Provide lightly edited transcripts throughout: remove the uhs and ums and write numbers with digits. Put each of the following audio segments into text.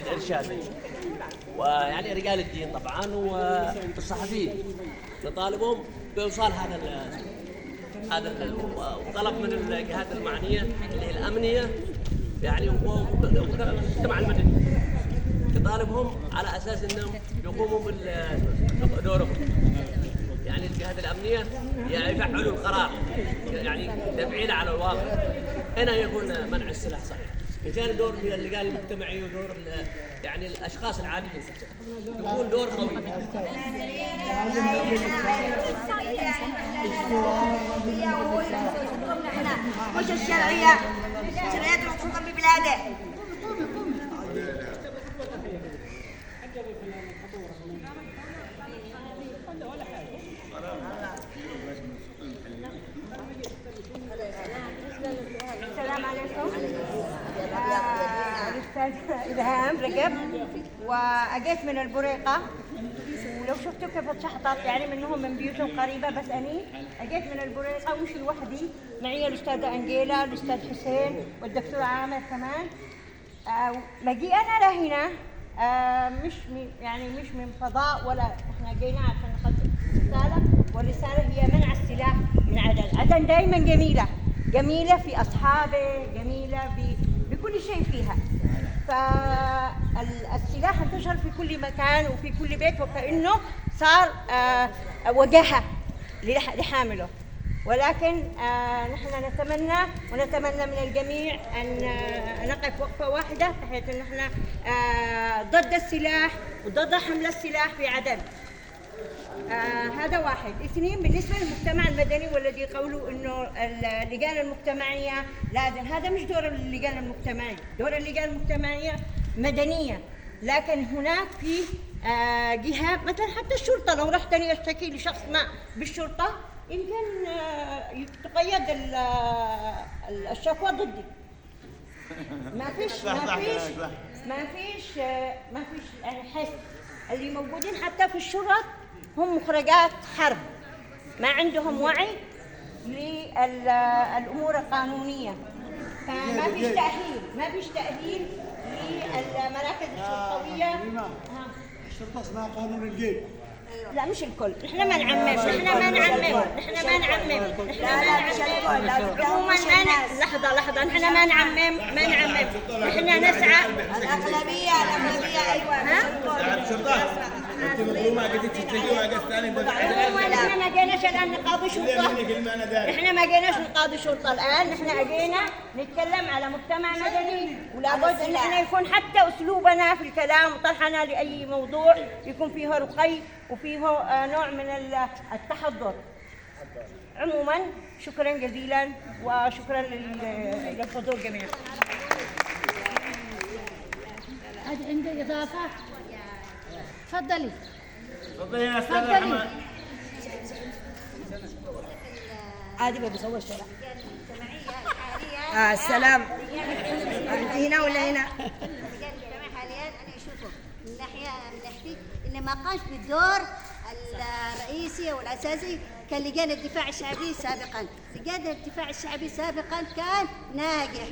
الإرشاد، ويعني رجال الدين طبعا والصحفيين، نطالبهم بإيصال وطلب من الجهات المعنية اللي هي الأمنية يعني والمجتمع المدني، نطالبهم على أساس أنهم يقوموا بدورهم، يعني الجهات الأمنية يعني يفعلوا القرار، يعني تفعيله على الواقع. هنا يكون منع السلاح صحيح. كان دور اللجان المجتمعية ودور يعني الأشخاص العاديين يكون دور قوي. مش الشرعية الحكومة ببلاده. السلام عليكم. الأستاذ إلهام رجب، وأجيت من البريقة، ولو شفتوا كيف اتشحطت يعني منهم من بيوتهم قريبة، بس أني أجيت من البريقة ومش لوحدي، معي الأستاذة أنجيلا، الأستاذ حسين، والدكتور عامر كمان. مجيء أنا لهنا مش من فضاء، ولا إحنا جينا عشان نقدم رسالة، والرسالة هي منع السلاح من عدن. عدن دائما جميلة في أصحابه، جميلة بكل شيء فيها. فالسلاح انتشر في كل مكان وفي كل بيت، وكأنه صار وجاهة لحامله. ولكن نحن نتمنى من الجميع أن نقف وقفة واحدة، بحيث أن نحن ضد السلاح وضد حمل السلاح في عدن. هذا واحد. اثنين، بالنسبة للمجتمع المدني والذي قولوا انه اللجان المجتمعية لازم، هذا مش دور اللجان المجتمعية. دور اللجان المجتمعية مدنية، لكن هناك في جهات مثلا حتى الشرطة، لو رحت أنا اشتكي لشخص ما بالشرطة يمكن تقيد الشكوى ضدي. ما فيش يعني حس. اللي موجودين حتى في الشرط هم مخرجات حرب، ما عندهم وعي للأمور القانونية، فما فيش تأهيل للمراكز الشرطوية. الشرطة اسمها قانون الجيب. لا مش الكل، نحن ما نعمم. عموما لحظة، نحن ما نعمم. نحن نسعى الأغلبية أيوة. نحن ما جيناش الآن نقاضي شرطة. الآن نحن أجينا نتكلم على مجتمع مدني، ولابد أن نحن يكون حتى أسلوبنا في الكلام وطرحنا لأي موضوع يكون فيه رقي وفيه نوع من التحضر. عموما شكرا جزيلا، وشكرا للحضور جميعا. عندي إضافة؟ تفضلي. عادي بصور الشارع. السلام. انت هنا ولا هنا؟ حاليا انا اشوفه من ناحيتي انه ما قامش بالدور الرئيسي والاساسي كلجان الدفاع الشعبي سابقا. لجان الدفاع الشعبي سابقا كان ناجح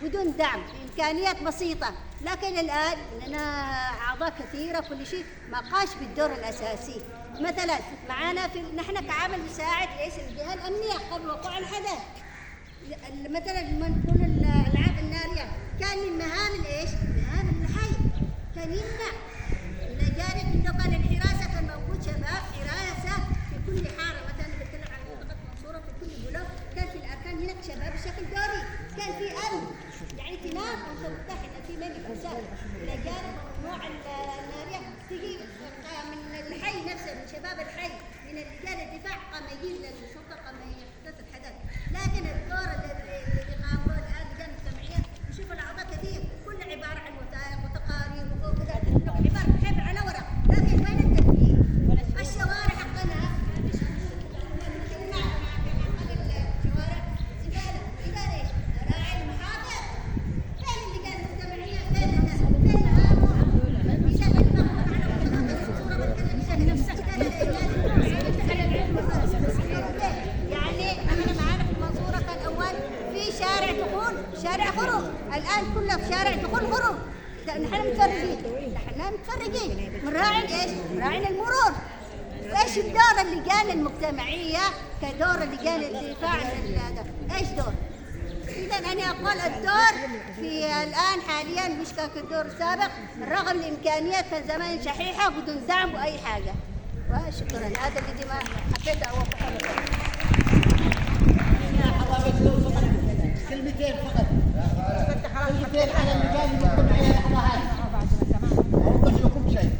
بدون دعم، بامكانيات بسيطه، لكن الان اننا اعضاء كثيره كل شيء ما قاش بالدور الاساسي. مثلا معانا نحن كعامل مساعد الجهه الامنيه قبل وقوع الحدث، مثلا لما نكون الالعاب الناريه كان من مهام مهام الحي، كان يمنع الى جانب انه كان الحراسه، كان موجود شباب حراسه في كل حاره. مثلا بتكلم عن منطقه منصوره، في كل بلوك كان في الاركان هناك شباب بشكل دوري، كان في امن، يعني اهتمام وتفتح ان في ملك مساعد الى جانب ممنوع الناريه تجي من الحي نفسه، من شباب الحي، من لجان الدفاع قام يجي للشرطه، قام يحدث الحدث. لكن الدور اللي قاموا الان لجان مجتمعيه نشوف الاعضاء كثير، كل عباره عن وثائق وتقارير وكذا، عباره حبر على ورق، لكن وين التنفيذ؟ الشوارع حقنا الشوارع زباله، اذا ايش؟ راعي المحافظ، فين اللجان المجتمعيه؟ فين يعني احنا معانا في المنصوره كان اول في شارع نحن متفرقين مراعين ايش؟ مراعين المرور. ايش الدور اللجان المجتمعيه كدور لجان الدفاع عن هذا؟ ايش دور؟ اذا انا اقول الدور في الان حاليا مش كالدور السابق، رغم الامكانيات كان زمان شحيحه بدون دعم واي حاجه. وشكرا، هذا اللي ما حبيت اوضحه لكم.